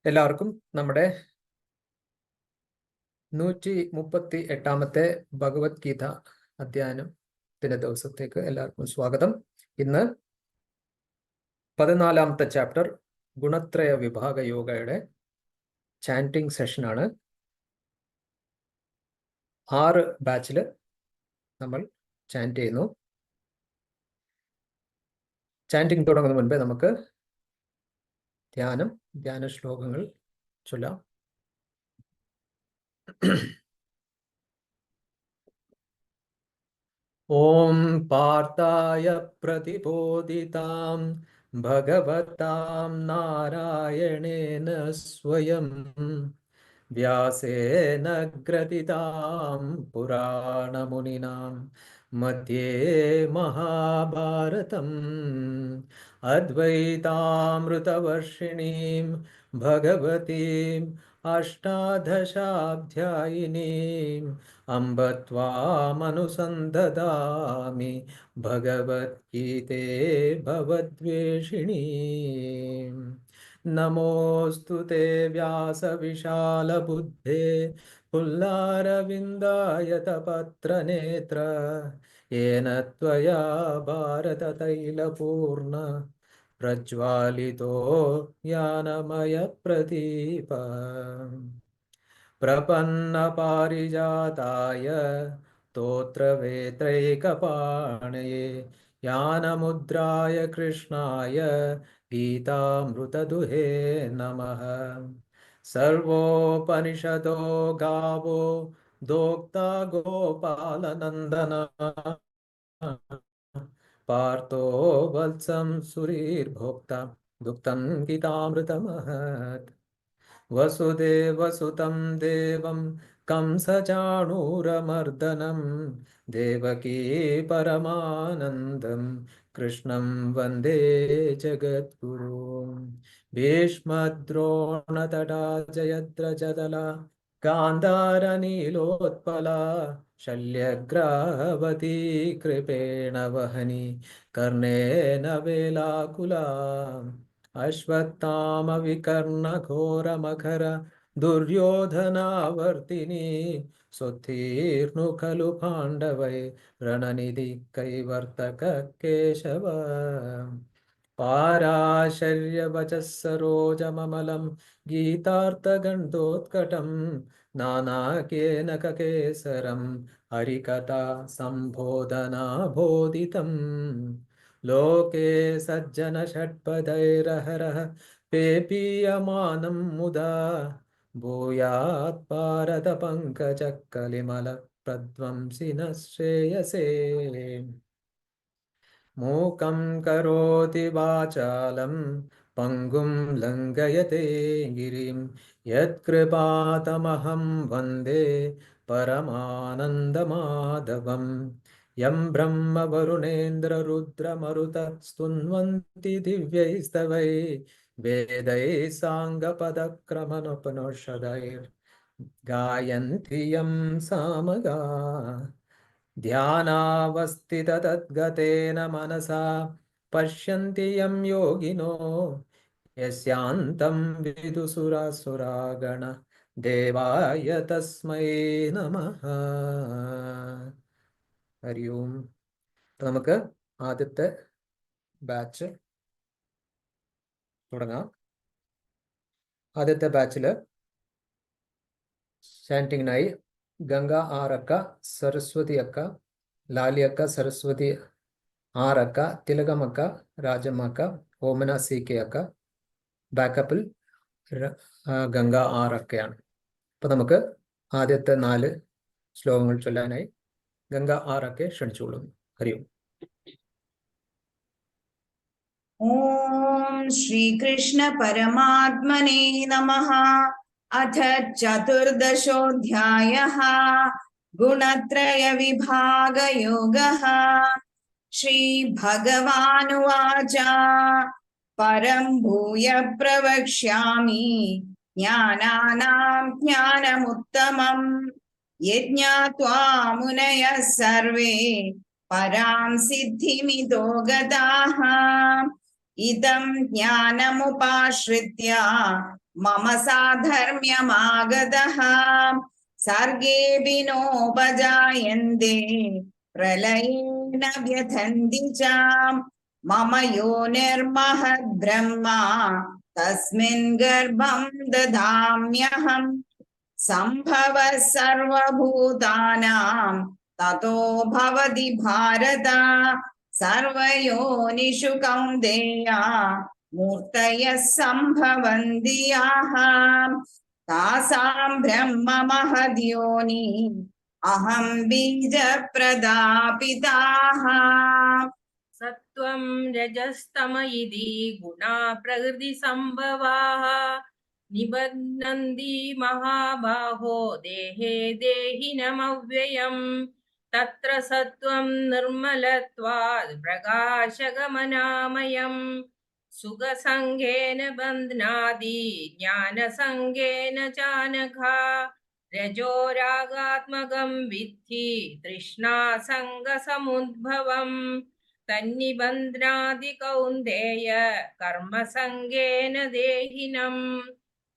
എല്ലാവർക്കും നമ്മുടെ 138-ാമത്തെ ഭഗവത്ഗീത അധ്യയനത്തിന്റെ ദിവസത്തേക്ക് എല്ലാവർക്കും സ്വാഗതം. ഇന്ന് 14-ാമത്തെ ചാപ്റ്റർ ഗുണത്രയ വിഭാഗ യോഗയുടെ ചാന്റിങ് സെഷനാണ്. 6 ബാച്ചിൽ നമ്മൾ ചാന്റ് ചെയ്യുന്നു. ചാന്റിങ് തുടങ്ങുന്നതിന് മുൻപേ നമുക്ക് ധ്യാന ശ്ലോകങ്ങൾ ചൊല്ലാം. ഓം പാർത്ഥായ പ്രതിബോധിതാം ഭഗവതാം നാരായണേന സ്വയം വ്യാസേന ഗ്രഥിതാം പുരാണമുനിനാം മധ്യേ മഹാഭാരതം അദ്വൈതാമൃതവർഷിണീം ഭഗവതീം അഷ്ടാദശാധ്യായിനീം അംബ ത്വാമനുസന്ധദാമി ഭഗവദ്ഗീതേ ഭവദ്വേഷിണീം. നമോസ്തു തേ വ്യാസവിശാലബുദ്ധേ പുല്ലാരവിന്ദായതപത്രനേത്ര യേന ത്വയാ ഭാരതതൈലപൂർണ പ്രജ്വാലിതോ ജ്ഞാനമയപ്രദീപ. പ്രപന്നപാരിജാതായ സ്തോത്രവേത്രൈകപാണയേ ജ്ഞാനമുദ്രായ കൃഷ്ണായ ഗീതാമൃതദുഹേ നമഃ. സർവോപനിഷദോ ഗാവോ ദോക്താ ഗോപാലനന്ദന പാർത്ഥോ വത്സം സുരീർഭോക്ത ദുക്തം ഗീതാമൃതമഹത്. വസുദേവസുതം ദേവം കംസചാണൂരമർദനം ദേവകീ പരമാനന്ദം കൃഷ്ണം വന്ദേ ജഗദ്ഗുരും. ഭീഷ്മദ്രോണതടാ ജയദ്രജദല ഗാന്ധാരനീലോത്പല ശല്യഗ്രാവതീ കൃപേണ വഹനി കർണേന വേലാകുല. അശ്വത്ഥാമ വികർണഘോരമഖര ദുര്യോധനാവർത്തിനി സുധീർണു ഖലു പാണ്ഡവൈ രണനിധി കൈവർത്തക കേശവ. പാരാശര്യവചഃ സരോജമമലം ഗീതാർത്ഥഗന്ധോത്കടം നാനാകേനകകേസരം ഹരികഥാ സംബോധനാബോധിതം. ലോകേ സജ്ജന ഷഡ്പദൈരഹരഃ പേപീയമാനം മുദാ ഭൂയാത് ഭാരത പങ്കജക്കലിമല പ്രധ്വംസിന ശ്രേയസേ. മൂകം കരോതി വാചാലം പങ്കും ലംഘയത്തെ ഗിരിം യത്കൃപാതമഹം വന്ദേ പരമാനന്ദമാധവം. യം ബ്രഹ്മ വരുണേന്ദ്ര രുദ്രമരുത സ്തുന്വന്തി ദിവ്യൈസ്തവൈ വേദൈ സാംഗപദക്രമനുപനിഷദൈർ ഗായന്തി യം സാമഗാ. ധ്യാനാവസ്ഥിത തദ്ഗതേന മനസാ പശ്യന്തി യം യോഗിനോ യസ്യാന്തം വിദുസുരാസുരാഗണ ദേവായ തസ്മൈ നമഃ. ഹരി ഓം. നമുക്ക് ആദ്യത്തെ ബാച്ച് തുടങ്ങാം. ആദ്യത്തെ ബാച്ചില് ചാന്റിങ്ങിനായി ഗംഗ ആറക്ക, സരസ്വതി അക്ക, ലാലി അക്ക, സരസ്വതി ആറക്ക, തിലകമക്ക, രാജമ്മക്ക, ഓമന സി കെ അക്ക, ബാക്കപ്പിൽ ഗംഗ ആറക്കയാണ്. അപ്പൊ നമുക്ക് ആദ്യത്തെ 4 ശ്ലോകങ്ങൾ ചൊല്ലാനായി ഗംഗ ആറക്കെ ക്ഷണിച്ചുകൊള്ളുന്നു. ഹരി ഓം. ഓം ശ്രീകൃഷ്ണ പരമാത്മനേ നമഃ. അഥ ചതുർദശോऽധ്യായഃ ഗുണത്രയ വിഭാഗ യോഗഃ. ശ്രീഭഗവാനുവാച പരം ഭൂയ പ്രവക്ഷ്യാമി ജ്ഞാനാനാം ജ്ഞാനമുത്തമം യജ്ഞാത്വാ മുനയഃ സർവേ പരാം സിദ്ധിമിതോ ഗതാഃ. ഇദം ജ്ഞാനമുപാശ്രിത്യ मम साधर्म्यमागतः सर्गेऽपि नोपजायन्ते प्रलयेन व्यथन्ति च मम योनिर्महद्ब्रह्मा तस्मिन् गर्भं दधाम्यहम् सम्भवः सर्वभूतानां ततो भवति भारत सर्वयोनिषु कौन्तेय मूर्तयः सम्भवन्ति याः तासां ब्रह्म महद्योनि अहं बीजप्रदापिताः सत्वं रजस्तम इति गुणा प्रकृति संभवाः निबध्नन्ति महाबाहो देहे देहिनमव्ययम् तत्र सत्वं निर्मलत्वात् प्रकाशगमनामयम् सुखसङ्गेन बध्नाति ज्ञानसङ्गेन चानघा रजोरागात्मकं विद्धि तृष्णासङ्गसमुद्भवम् तन्निबध्नाति कौन्तेय कर्मसङ्गेन देहिनम्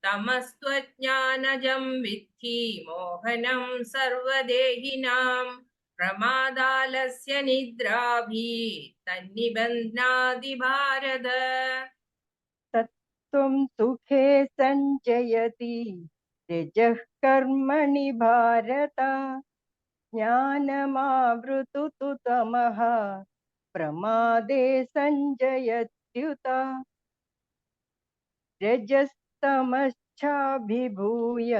तमस्त्वज्ञानजं विद्धि मोहनं सर्वदेहिनां प्रमादालस्य निद्राभिः तन्निबध्नाति भारत तत्त्वं सुखे सञ्जयति रजः कर्मणि भारत ज्ञानमावृतु तु तमः प्रमादे सञ्जयत्युत रजस्तमश्चाभिभूय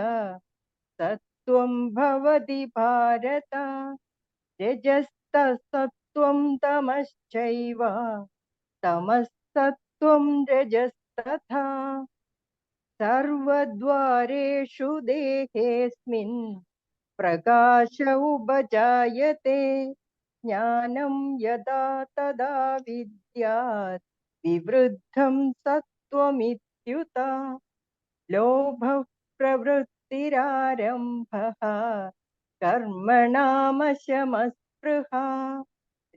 सत्त्वं भवति भारत रजस्तसत्त्वं तमश्चैव तमस्तत्त्वं रजस्तथा सर्वद्वारेषु देहेऽस्मिन् प्रकाश उपजायते ज्ञानं यदा तदा विद्यात् विवृद्धं सत्त्वमित्युत लोभः प्रवृत्तिरारम्भः कर्मणामशमस्पृहा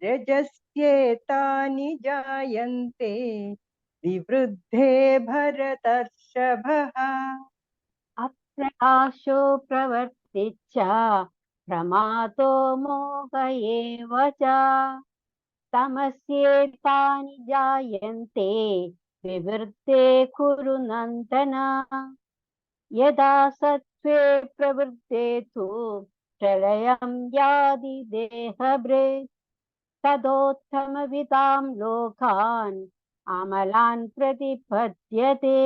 रजस्येतानि जायन्ते विवृद्धे भरतर्षभः अप्रकाशो प्रवृत्तिश्च प्रमादो मोह एव च तमस्येतानि जायन्ते विवृद्धे कुरु नन्दन यदा सत्त्वे प्रवृद्धे तु प्रलयं याति देहभृत् तदोत्तमविदां लोकान् अमलान् प्रतिपद्यते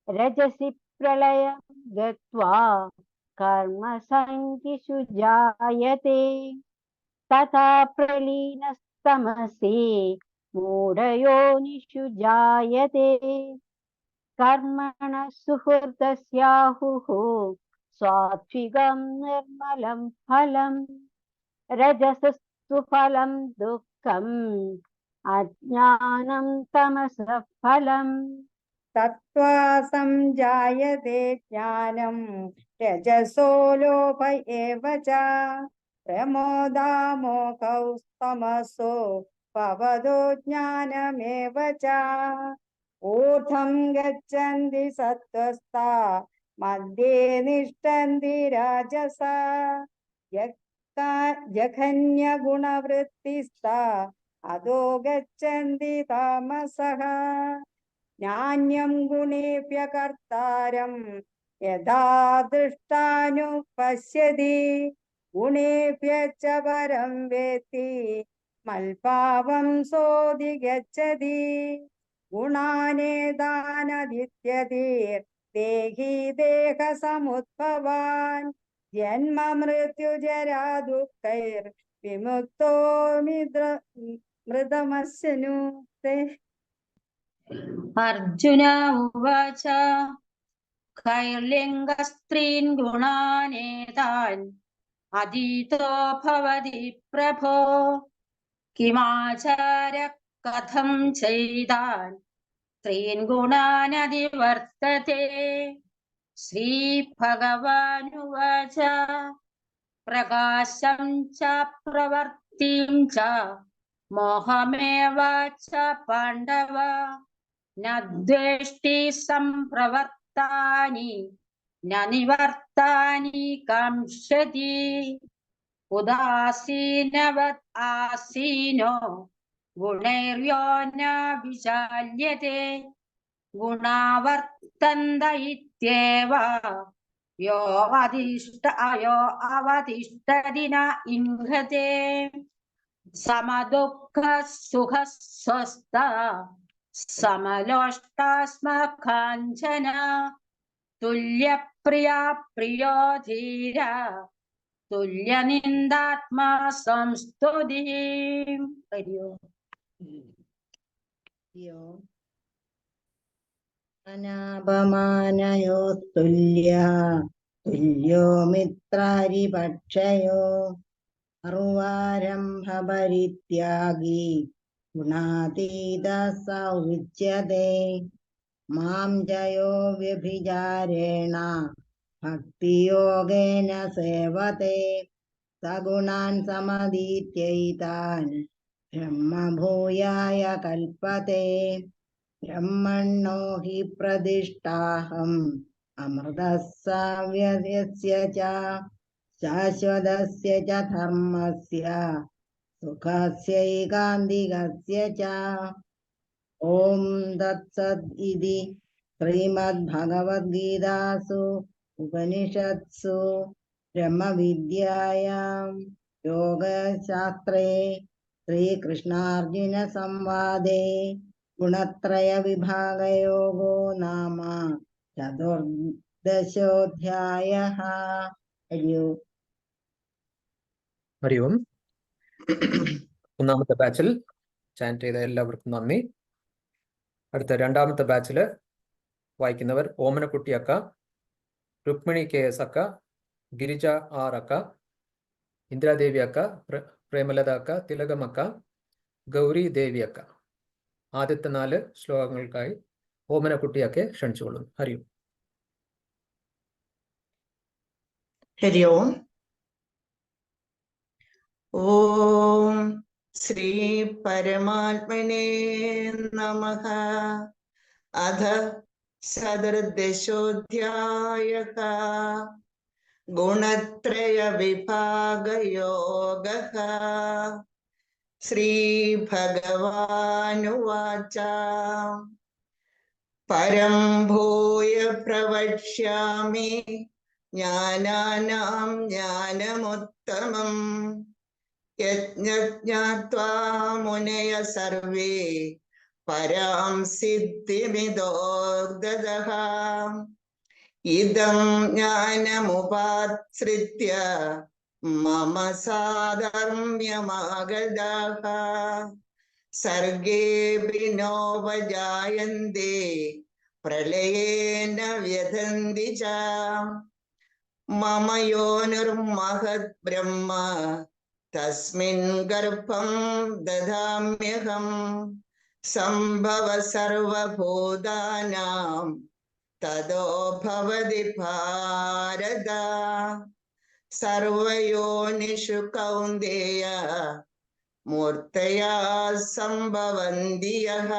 रजसि प्रलयं गत्वा कर्मसङ्गिषु जायते तथा प्रलीनस्तमसि मूढयोनिषु जायते कर्मणः सुहृदस्याहुः सात्विकं निर्मलं फलम् रजसस्तु फलं दुःखम् अज्ञानं तमसः फलम् तत्त्वा संजायते ज्ञानं रजसो लोभ एव च प्रमोदामोहौ तमसो भवदो ज्ञानमेव च ऊर्ध्वं गच्छन्ति सत्त्वस्ता मध्ये निष्ठन्ति राजसा जघन्यगुणवृत्तिस्ता अधो गच्छन्ति तामसः ज्ञान्यं गुणेभ्यः कर्तारं यदा दृष्टानुपश्यति गुणेभ्यश्च परं वेत्ति मल्पावं सोऽधिगच्छति गुणानेतानदित्यति देहसमुद्भवान् जन्म मृत्युजरा दुःखैर्विमुक्तो मृतमश्नुते अर्जुन उवाच कैर्लिङ्गस्त्रीन् गुणानेतान् अधीतो भवति प्रभो किमाचार्य कथं चैतान् त्रीन् गुणान् अधिवर्तते श्रीभगवानुवाच प्रकाशं च प्रवृत्तिं च मोहमेव च पाण्डव न द्वेष्टि सम्प्रवर्तानि न निवर्तानि काङ्क्षति उदासीनवत् आसीनो गुणैर्यो न विचाल्यते गुणावर्तन्त इत्येव यो अवतिष्ठति न इङ्घते समदुःख सुख स्वस्थ समलोष्टास्मकाञ्चन तुल्यप्रिया प्रियो धीर तुल्यनिन्दात्मा संस्तुतिः हरि ओम् अनापमानयो तुल्यो मित्रारिपक्षयो अर्वारम्भ परित्यागी गुणातीत स उच्यते मां जयो व्यभिचारेण भक्तियोगेन सेवते सगुणान् समतीत्यैतान् ब्रह्मभूयाय कल्पते ब्रह्मणो हि प्रतिष्ठाहम् अमृतस्य व्यस्य च शाश्वतस्य च धर्मस्य सुखस्यैकान्तिकस्य च ॐ तत्सत् इति श्रीमद्भगवद्गीतासु उपनिषत्सु ब्रह्मविद्यायां योगशास्त्रे श्रीकृष्णार्जुनसंवादे गुणत्रयविभागयोगो नाम चतुर्दशोऽध्यायः। ഹരി ഓം. ഒന്നാമത്തെ ബാച്ചിൽ ചാൻറ്റ് ചെയ്ത എല്ലാവർക്കും നന്ദി. അടുത്ത രണ്ടാമത്തെ ബാച്ചിൽ വായിക്കുന്നവർ ഓമനക്കുട്ടി അക്ക, രുക്മിണി KS അക്ക, ഗിരിജ R അക്ക, ഇന്ദിരാദേവി അക്ക, പ്രേമലത അക്ക, തിലകം അക്ക, ഗൗരി ദേവി അക്ക. ആദ്യത്തെ 4 ശ്ലോകങ്ങൾക്കായി ഓമനക്കുട്ടിയൊക്കെ ക്ഷണിച്ചുകൊള്ളുന്നു. ഹരി ഓം. हरि ओम्. ॐ श्री परमात्मने नमः. अथ चतुर्दशोऽध्यायः गुणत्रयविभागयोगः. श्रीभगवानुवाच परं भूय प्रवक्ष्यामि ज्ञानानां ज्ञानमुत्तमम् यज्ञज्ञात्वा मुनयः सर्वे परां सिद्धिमिदो ददः. इदं ज्ञानमुपाश्रित्य मम साधर्म्यमागताः सर्गेऽपि नोपजायन्ते प्रलयेन व्यथन्ति च. मम योनिर्महद् ब्रह्म तस्मिन् गर्भं ददाम्यहम्. सम्भव सर्वभूतानां ततो भवति भारत. सर्वयोनिषु कौन्तेय मूर्तया सम्भवन्ति यः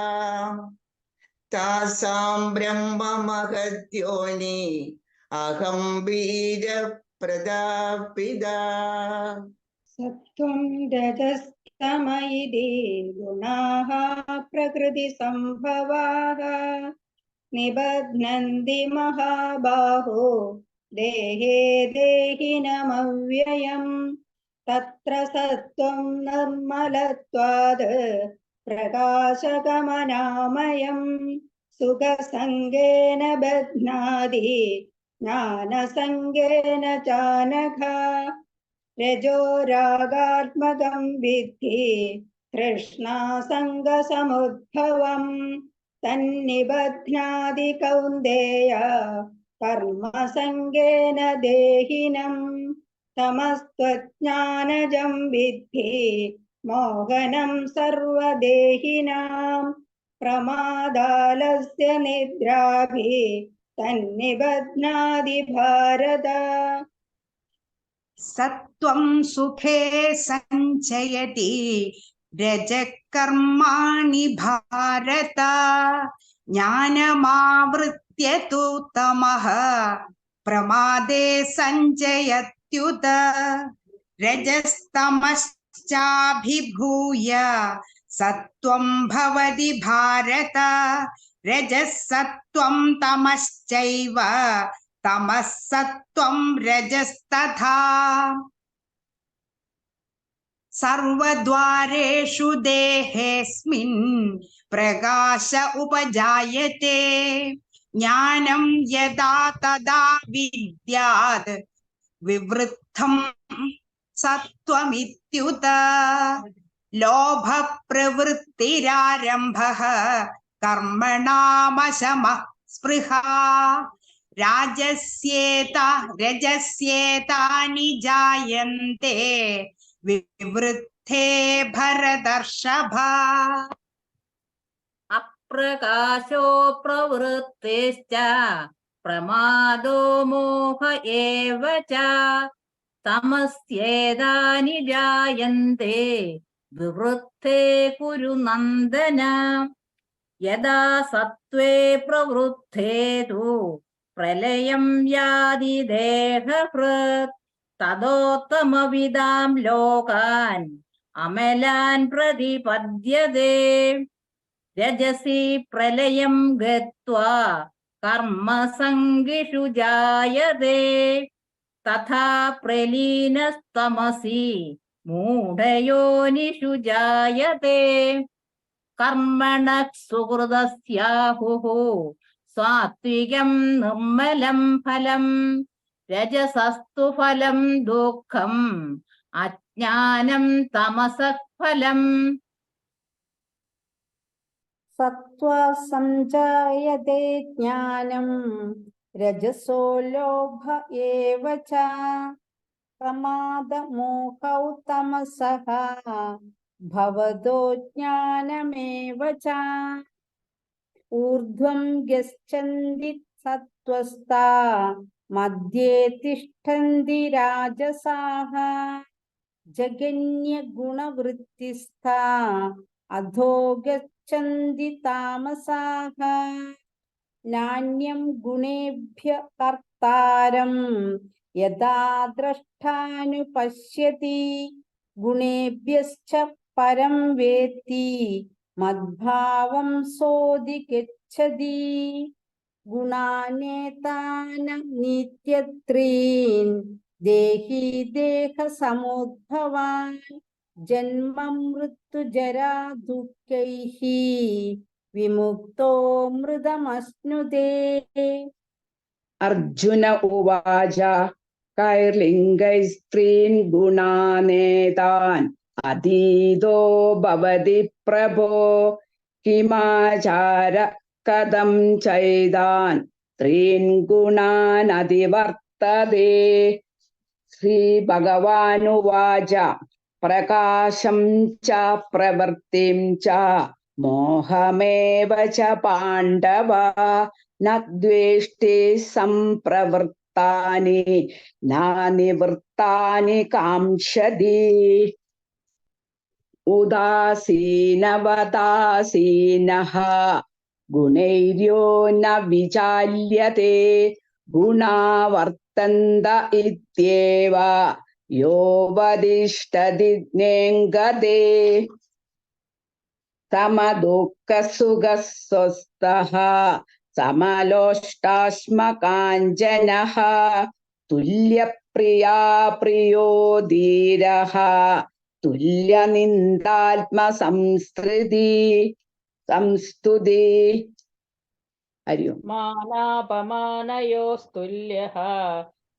तासां ब्रह्म महद्योनि अहं बीजप्रदापिता. सत्त्वं रजस्तम इति गुणाः प्रकृतिसम्भवाः निबध्नन्ति महाबाहो देहे देहिनमव्ययम्. तत्र सत्त्वं निर्मलत्वाद् प्रकाशकमनामयम् सुखसङ्गेन बध्नाति ज्ञानसङ्गेन चानघ. रजो रागात्मकं विद्धि तृष्णासङ्गसमुद्भवम् तन्निबध्नाति कौन्तेय कर्मसङ्गेन देहिनम्. तमस्त्वज्ञानजं विद्धि मोहनं सर्वदेहिनां. प्रमादालस्य निद्राभिः तन्निबध्नाति भारत. सत्त्वं सुखे सञ्चयति रजः कर्माणि भारत. ज्ञानमावृत्य तु तमः प्रमादे सञ्जयत्युत रजस्तमश्चाभिभूय सत्त्वं भवति भारत रजः सत्त्वं तमश्चैव तमः सत्त्वं रजस्तथा सर्वद्वारेषु देहेऽस्मिन् प्रकाश उपजायते ज्ञानं यदा तदा विद्यात् विवृद्धं सत्त्वमित्युत लोभः प्रवृत्तिरारम्भः कर्मणामशमः स्पृहा रजस्येतानि जायन्ते विवृद्धे भरतर्षभ अप्रकाशो प्रवृत्तिश्च प्रमादो मोह एव च तमस्येतानि जायन्ते विवृद्धे कुरु नन्दन यदा सत्त्वे प्रवृद्धे तु प्रलयं याति देहहृत् तदोत्तमविदां लोकान् अमलान् प्रतिपद्यते रजसि प्रलयं गत्वा कर्मसङ्गिषु जायते तथा प्रलीनस्तमसि मूढयोनिषु जायते कर्मणः सुकृतस्याहुः सात्विकं निर्मलं फलम् रजसस्तु फलं दुःखम् अज्ञानं तमसः फलम् सत्त्वा संजायते ज्ञानं रजसो लोभ एव च प्रमादमोहौ तमसः भवतो ज्ञानमेव च ऊर्ध्वं गच्छन्ति सत्त्वस्ता मध्ये तिष्ठन्ति राजसाः जगन्यगुणवृत्तिस्था अधो गच्छन्ति तामसाः नान्यं गुणेभ्य कर्तारं यदा द्रष्टानुपश्यति गुणेभ्यश्च परं वेत्ति मद्भावं सोऽधिगच्छति गुणानेतान् नित्यत्रीन् देहि देहसमुद्भवान् जन्म मृत्युजरा दुःखैः विमुक्तो मृतमश्नुते अर्जुन उवाच कैर्लिङ्गैस्त्रीन् गुणानेतान् अतीतो भवति प्रभो किमाचार कथं चैतान् त्रीन् गुणान् अधिवर्तते श्रीभगवानुवाच प्रकाशं च प्रवृत्तिं च मोहमेव च पाण्डव न द्वेष्टि सम्प्रवृत्तानि न निवृत्तानि काङ्क्षति उदासीनवदासीनः गुणैर्यो न विचाल्यते गुणा वर्तन्त इत्येव यो वदिष्ठति नेङ्गते समदुःखसुखस्वस्थः समलोष्टाश्मकाञ्चनः तुल्यप्रिया प्रियो धीरः तुल्यनिन्दात्मसंस्तुति हरि ओम् मानापमानयोस्तुल्यः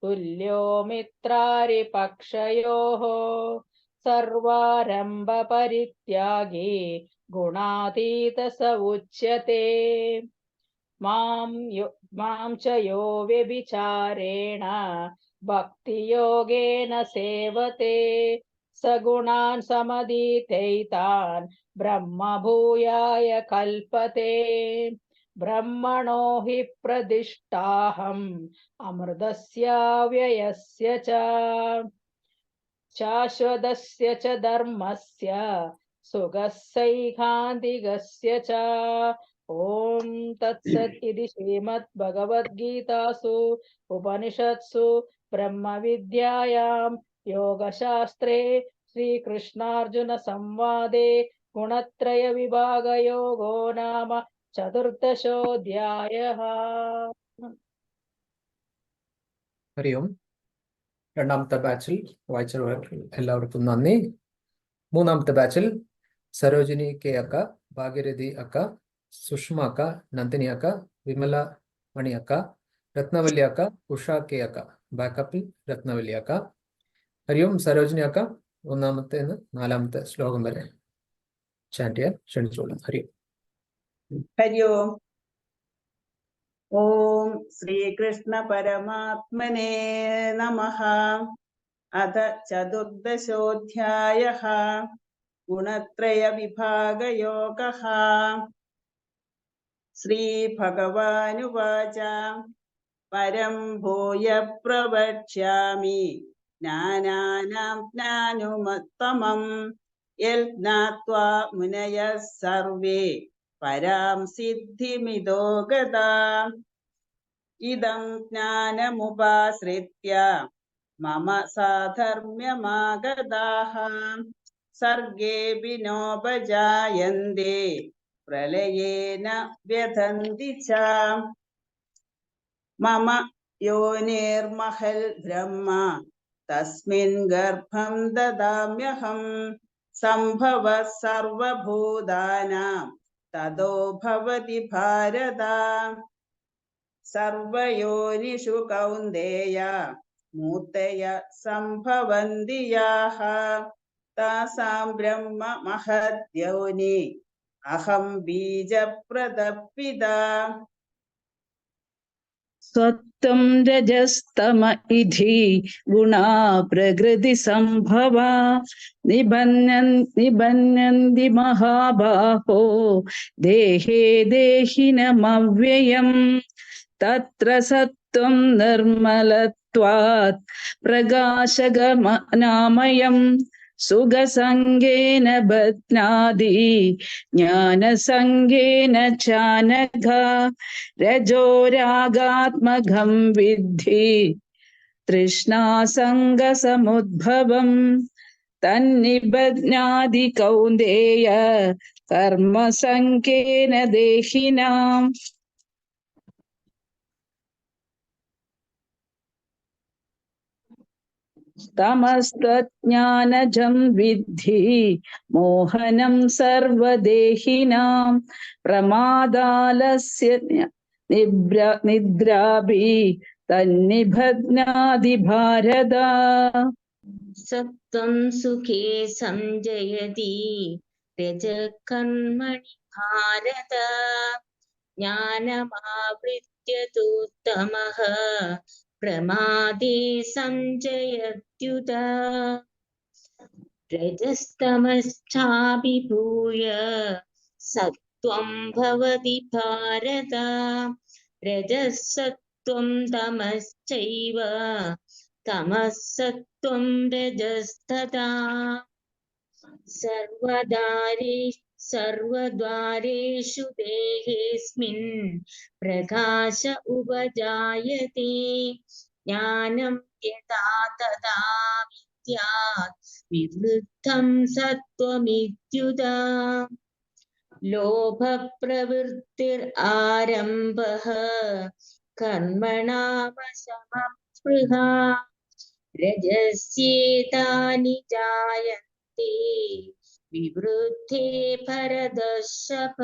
तुल्यो मित्रारिपक्षयोः सर्वारम्भपरित्यागी गुणातीत स उच्यते मां च यो व्यभिचारेण भक्तियोगेन सेवते स गुणान् समधीतैतान् ब्रह्मभूयाय कल्पते ब्रह्मणो हि प्रतिष्ठाहम् अमृतस्य व्ययस्य च शाश्वतस्य च धर्मस्य सुखस्यैकान्तिकस्य च ഓം തത്സത് ഇതി ശ്രീമദ്ഭഗവദ്ഗീതാസു ഉപനിഷത്സു ബ്രഹ്മവിദ്യായാം യോഗശാസ്ത്രേ ശ്രീകൃഷ്ണാർജുന സംവാദേ ഗുണത്രയ വിഭാഗയോഗോ നാമ ചതുർദശോऽധ്യായഃ. ഹരി ഓം. രണ്ടാമത്തെ ബാച്ചിൽ വായിച്ചവർക്ക് എല്ലാവർക്കും നന്ദി. മൂന്നാമത്തെ ബാച്ചിൽ സരോജിനി കെ അക്ക, ഭാഗ്യരഥി അക്ക, സുഷ്മ അക്ക, നന്ദിനി അക്ക, വിമല മണി അക്ക, രത്നവല്ലി അക്ക, ഉഷ കെ അക്ക, ബാക്കപ്പിൽ രത്നവല്ലി അക്ക. ഹരി ഓം. സരോജിനി അക്ക ഒന്നാമത്തെ 4ാമത്തെ ശ്ലോകം വരെ ചാൻറ്റ് ചെയ്യാൻ ക്ഷണിച്ചോളാം. ഹരി ഓം. ഹരി ഓം. ഓം ശ്രീകൃഷ്ണ പരമാത്മനേ നമഃ. അഥ ചതുർദശോऽധ്യായഃ. ഗുണത്രയ വിഭാഗയോഗഃ. ശ്രീഭഗവാനുവാച പരം ഭൂയ പ്രവക്ഷ്യാമി ജ്ഞാനാനാം ജ്ഞാനമുത്തമം യൽ ജ്ഞാത്വാ മുനയഃ സർവേ പരാം സിദ്ധിമിദോ ഗതാ. ഇദം ജ്ഞാനമുപാശ്രിത്യ മമ സാധർമ്മ്യമാഗതാഃ. സർഗേऽപി നോപജായന്തെ പ്രളയേന വ്യഥന്തി ച. മമ യോനിർമഹൽ ബ്രഹ്മ തസ്മിൻ ഗർഭം ദദാമ്യഹം. സംഭവഃ സർവഭൂതാനാം തതോ ഭവതി ഭാരത. സർവയോനിഷു കൗന്ദേയ മൂർത്തയ സംഭവന്തി യാഃ. താസാം ബ്രഹ്മ മഹദ്യോനി അഹം ബീജപ്രദപിതാ. സ്വത്വം രജസ്തമ ഇധി ഗുണാ പ്രകൃതി സംഭവ നിബന്യന്തി മഹാബാഹോ ദേഹേ ദേഹിനമവ്യയം. തത്ര സത്വം നിർമ്മലത്വാത് പ്രകാശകമനാമയം. സുഖസംഗേന ബധ്നാതി ജ്ഞാനസംഗേന ചാനഘ. രജോരാഗാത്മകം വിദ്ധി തൃഷ്ണാസംഗസമുദ്ഭവം. തന്നിബധ്നാതി കൗന്ദേയ കർമ്മസംഗേന ദേഹിനാം. തമസ്ത്വജ്ഞാനജം വിദ്ധി മോഹനം സർവദേഹിനാം. പ്രമാദാലസ്യ നിദ്രാഭി തന്നിബധ്നാതി ഭാരത. സത്വം സുഖേ സംജയതി രജകർമ്മണി ഭാരത. ജ്ഞാനമാവൃത്യ തു തമഃ പ്രമാദേ സംജയത്യുത. രജസ്തമശ്ചാഭിഭൂയ സത്വം ഭവതി ഭാരത. രജസത്വം തമശ്ചൈവ തമസത്വം രജസ്തഥാ. സർവദ്വാരേഷു ദേഹേസ്മിൻ പ്രകാശ ഉപജായത്തെ. ജ്ഞാനം യഥാ തഥാ വിദ്യാത് വിവൃദ്ധം സത്വമിത്യുത. ലോഭപ്രവൃത്തിർ ആരംഭഃ കർമ്മണാമശമസ്പൃഹ. രജസ്യേതാനി ജായന്തെ വിവൃദ്ധേ ഭരതർഷഭ.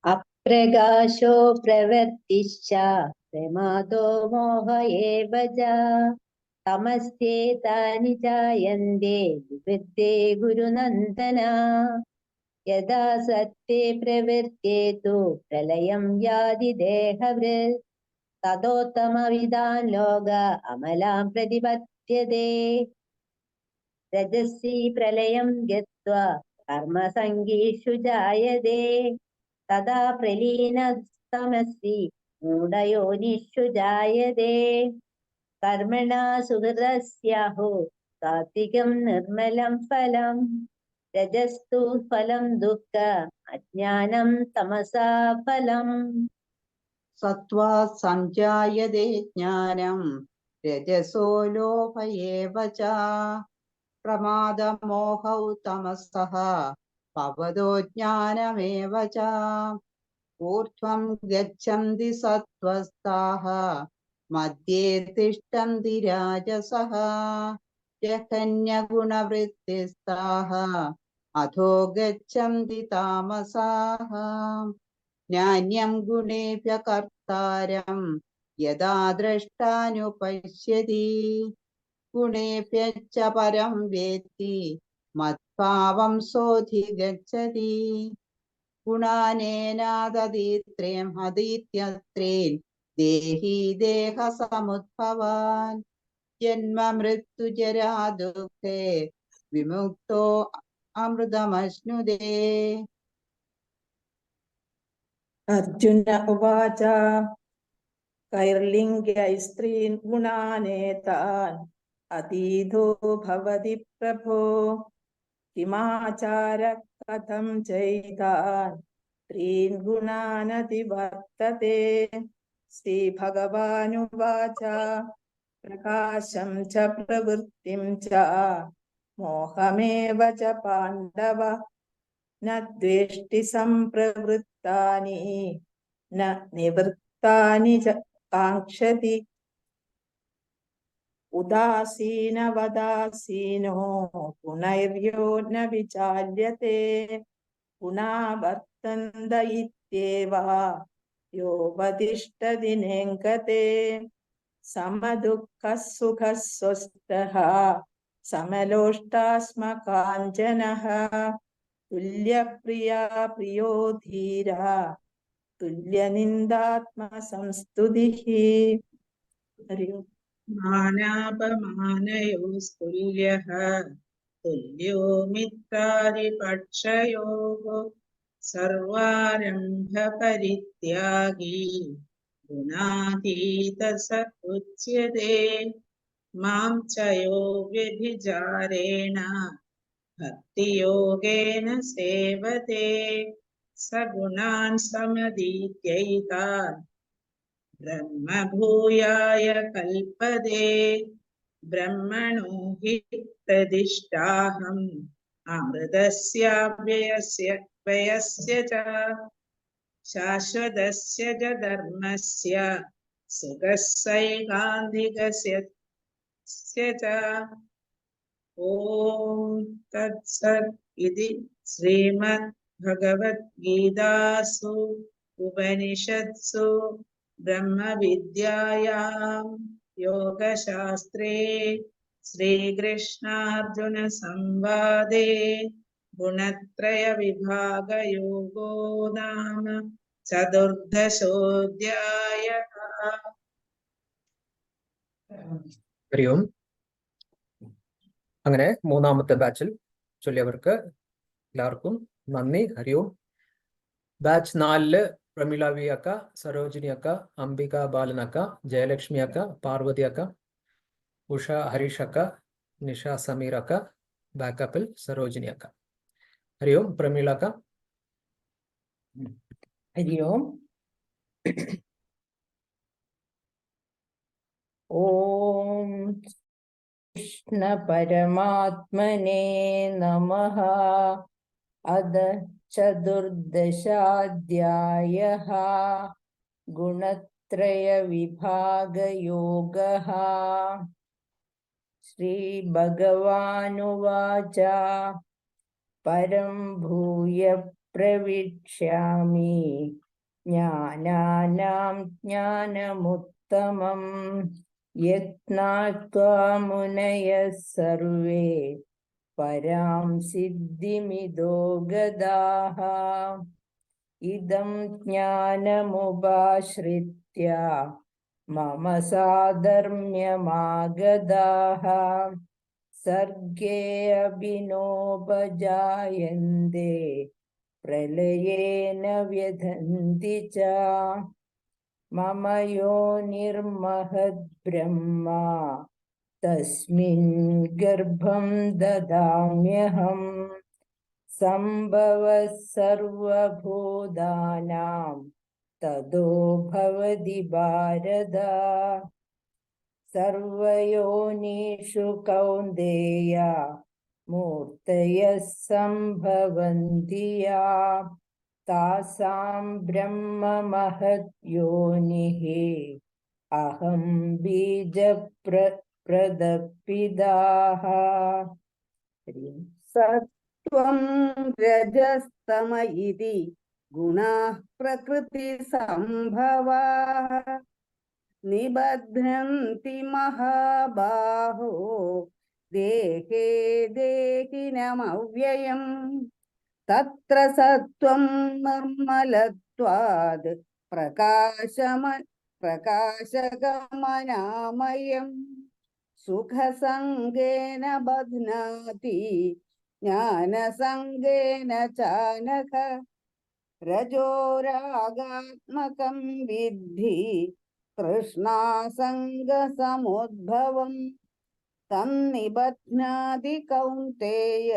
അപ്രകാശോ പ്രവൃത്തിശ്ച പ്രമാദോ മോഹ ഏവ ച. തമസ്യേതാനി ജായന്തെ വിവൃദ്ധേ ഗുരുനന്ദന. യഥാ സത്വേ പ്രവൃത്തേതു പ്രളയം യാതി ദേഹവൃത്. തതോത്തമവിദാൻ ലോക അമലാം പ്രതിപദ്യത്തെ. രജസി പ്രളയം ഗത്വാ കർമ്മസംഗീഷു ജായതേ. തഥാ പ്രലീനസ്തമസി മൂഢയോനിഷു ജായതേ. കർമ്മണാ സുഹൃതസ്യാഹോ സാത്വികം നിർമ്മലം ഫലം. രജസ്തു ഫലം ദുഃഖ അജ്ഞാനം തമസാ ഫലം. സത്വാ സഞ്ജായതേ ജ്ഞാനം രജസോ ലോഭ ഏവ ച. പ്രമാദമോഹൗ തമസഃ ഭവതോ ജ്ഞാനമേവ ച. ഊർധ്വം ഗച്ഛന്തി സത്വസ്താഃ മധ്യേ തിഷ്ഠന്തി രാജസഃ. ജഘന്യഗുണവൃത്തിസ്താഃ അധോ ഗച്ഛന്തി താമസാഃ. നാന്യം ഗുണേഭ്യ കർത്താരം യഥാ ദ്രഷ്ടാനുപശ്യതി. ഗുണേഭ്യശ്ച പരം വേത്തി മദ്ഭാവം സോധിഗച്ഛതി. ഗുണാനേനാദീത്രേൻ ദേഹി ദേഹസമുദ്ഭവാൻ. ജന്മ മൃത്യുജരാ ദുഃഖേ വിമുക്തോ അമൃതമശ്നുതേ. അർജുന ഉവാച കൈർലിംഗ്യൈസ്ത്രീൻ ഗുണാനേതാൻ അതീതോ ഭവതി പ്രഭോ. കിമാചാര കഥം ചൈതാൻ ത്രീൻ ഗുണാനതിവർത്തതേ. ശ്രീഭഗവാനുവാച പ്രകാശം ച പ്രവൃത്തിം ച മോഹമേവ ച പാണ്ഡവ. ന ദ്വേഷ്ടി സംപ്രവൃത്താനി ന നിവൃത്താനി ച കാംക്ഷതി. ഉദാസീനവദാസീനോ ഗുണൈര്യോ ന വിചാല്യത്തെ. ഗുണാ വർത്തന്ത ഇത്യേവ യോ വതിഷ്ഠതി നേംഗതേ. സമദുഃഖഃ സുഖഃ സ്വസ്ഥഃ സമലോഷ്ടാസ്മകാഞ്ചനഃ. തുല്യപ്രിയാ പ്രിയോ ധീരഃ തുല്യനിന്ദാത്മസംസ്തുതിഃ. ഹരി ഓം. മാനാപമാനയോസ്തുല്യഃ തുല്യോ മിത്രാരിപക്ഷയോഃ. സർവാരംഭ പരിത്യാഗി ഗുണാതീത സ ഉച്യതേ. മാം ചയോ വ്യഭിചാരേണ ഭക്തിയോഗേന സേവതേ. സഗുണാൻ സമതീത്യൈതാൻ ബ്രഹ്മഭൂയായ കൽപ്പതേ. ബ്രഹ്മണോ ഹി പ്രതിഷ്ഠാഹം അമൃതസ്യാവ്യയസ്യ ച. ശാശ്വതസ്യ ച ധർമ്മസ്യ സുഖസ്യൈകാന്തികസ്യ ച. ഓം തത്സത് ഇതി ശ്രീമദ് ഭഗവദ്ഗീതാസു ഉപനിഷത്സു ബ്രഹ്മവിദ്യായാം യോഗശാസ്ത്രേ ശ്രീകൃഷ്ണാർജുന സംവാദേ ഗുണത്രയ വിഭാഗയോഗോ നാമ ചതുർദശോധ്യായഃ. ഹരി ഓം. അങ്ങനെ മൂന്നാമത്തെ ബാച്ചിൽ ചൊല്ലിയവർക്ക് എല്ലാവർക്കും നന്ദി. ഹരി ഓം. ബാച്ച് 4 പ്രമീള വി അക്ക, സരോജിനി അക്ക, അംബിക ബാലൻ അക്ക, ജയലക്ഷ്മി അക്ക, പാർവതി അക്ക, ഉഷ ഹരീഷ് അക്ക, നിഷ സമീർ അക്ക, ബാക്കപ്പിൽ സരോജിനി അക്ക. ഹരി ഓം. പ്രമീള അക്ക. ഹരി ഓം. ഓം കൃഷ്ണ പരമാത്മനേ നമഃ. അദ ചതുർദശാധ്യായഃ. ഗുണത്രയ വിഭാഗയോഗഃ. ശ്രീ ഭഗവാനുവാച പരം ഭൂയ പ്രവിക്ഷ്യാമി ജ്ഞാനാനാം ജ്ഞാനമുത്തമം. യത്നാത്വാ മുനയഃ സർവേ പരാം സിദ്ധിമിദോ ഗതാഃ. ഇദം ജ്ഞാനമുപാശ്രിത്യ മമ സാധർമ്മ്യമാഗതാഃ. സർഗേ അഭിനോപജായന്തെ പ്രളയേന വ്യഥന്തി ച. മമ യോനിർമഹദ് ബ്രഹ്മ തസ്മിൻ ഗർഭം ദദാമ്യഹം. सम्भवः सर्वभूतानां ततो भवति भारत सर्वयोनिषु कौन्तेय मूर्तयः सम्भवन्ति या तासां ब्रह्म महत् योनिः अहं बीजप्रदपिताः। सत्त्वं रजस्तम इति गुणाः प्रकृतिसम्भवाः निबध्नन्ति महाबाहो देहे देहिनमव्ययम् तत्र सत्त्वं निर्मलत्वाद् प्रकाशकमनामयम् सुखसङ्गेन बध्नाति ज्ञानसङ्गेन चानघ रजोरागात्मकं विद्धि तृष्णासङ्गसमुद्भवम् तन्निबध्नाति कौन्तेय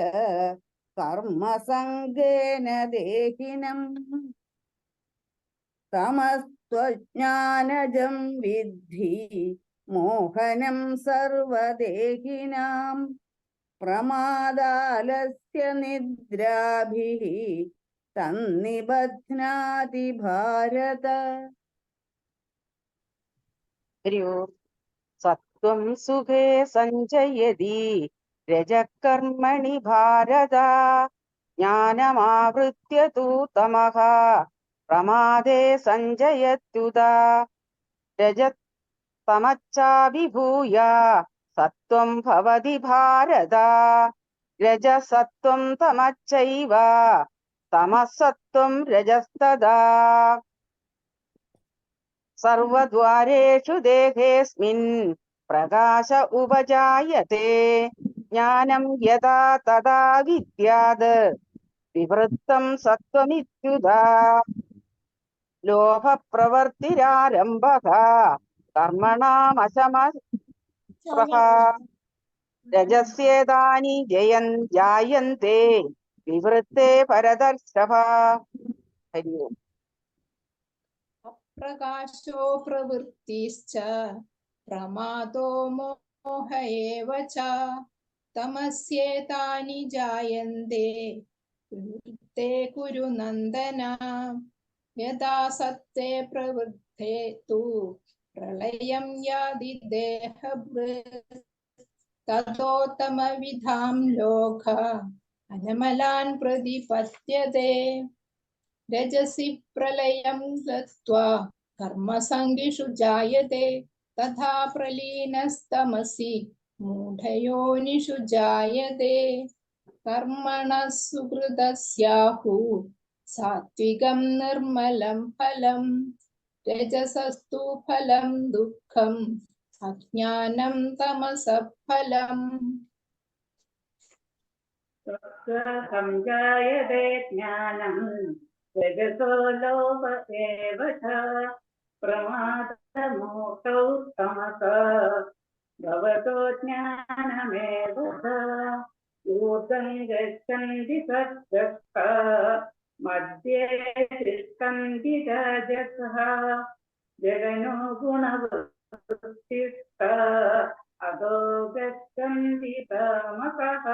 कर्मसङ्गेन देहिनम् तमस्त्वज्ञानजं विद्धि मोहनं सर्वदेहिनां प्रमादालस्य निद्राभिः तन्निबध्नाति भारत। सत्त्वं सुखे सञ्जयति रजः कर्मणि भारत ज्ञानमावृत्य तु तमः प्रमादे सञ्जयत्युदा रजस्तमश्चाभिभूय सत्त्वं भवति भारत रजसत्त्वं तमश्चैव तमः सत्त्वं रजस्तदा सर्वद्वारेषु देहेऽस्मिन् प्रकाश उपजायते ज्ञानं यदा तदा विद्याद् विवृत्तं सत्त्वमित्युदा लोभप्रवृत्तिरारम्भः कर्मणामशमः रजस्येतानि जायन्ते विवृत्ते परदर्शः। हरि ओम्। प्रकाशो प्रवृत्तिश्च प्रमादो मोह एव च तमस्येतानि जायन्ते प्रवृत्ते कुरु नन्दन यदा सत्त्वे प्रवृद्धे तु प्रलयं याति देहभृत् ततोत्तमविधां लोक अनमलान् प्रतिपद्यते रजसि प्रलयं गत्वा कर्मसङ्गिषु जायते तथा प्रलीनस्तमसि मूढयोनिषु जायते कर्मणः सुकृतस्याहुः सात्विकं निर्मलं फलं रजसस्तु फलं दुःखम् अज्ञानं तमसः फलम्। संजायते ज्ञानं रजसो लोभ एव च प्रमादमोहौ तमसः भवतो ज्ञानमेव ऊर्ध्वं गच्छन्ति सत्त्वः मध्ये तिष्ठन्ति रजसः जगनो गुणवृत्तिस्तः अधो गच्छन्ति तमसः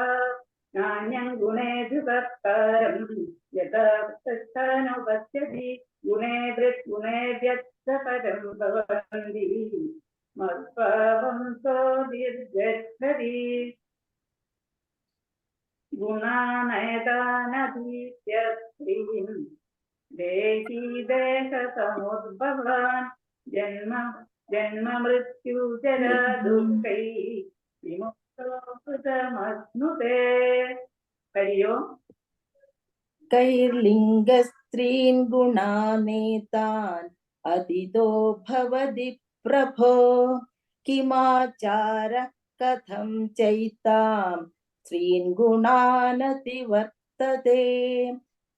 नान्यं गुणेषु कर्तारं यथा तस्थानुपश्यति गुणेभ्यश्च परं भवन्ति मत्पावं सो निर्गच्छति गुणानयतानधीत्य स्त्रीं देही देहसमुद्भवान् जन्म मृत्यु जरा दुःखैः विमुक्तो कृतमश्नुते। हरि ओम्। कैर्लिङ्गस्त्रीन् गुणानेतान् अदितो भवति प्रभो किमाचारः कथं चैतां स्त्रीन् गुणानतिवर्तते।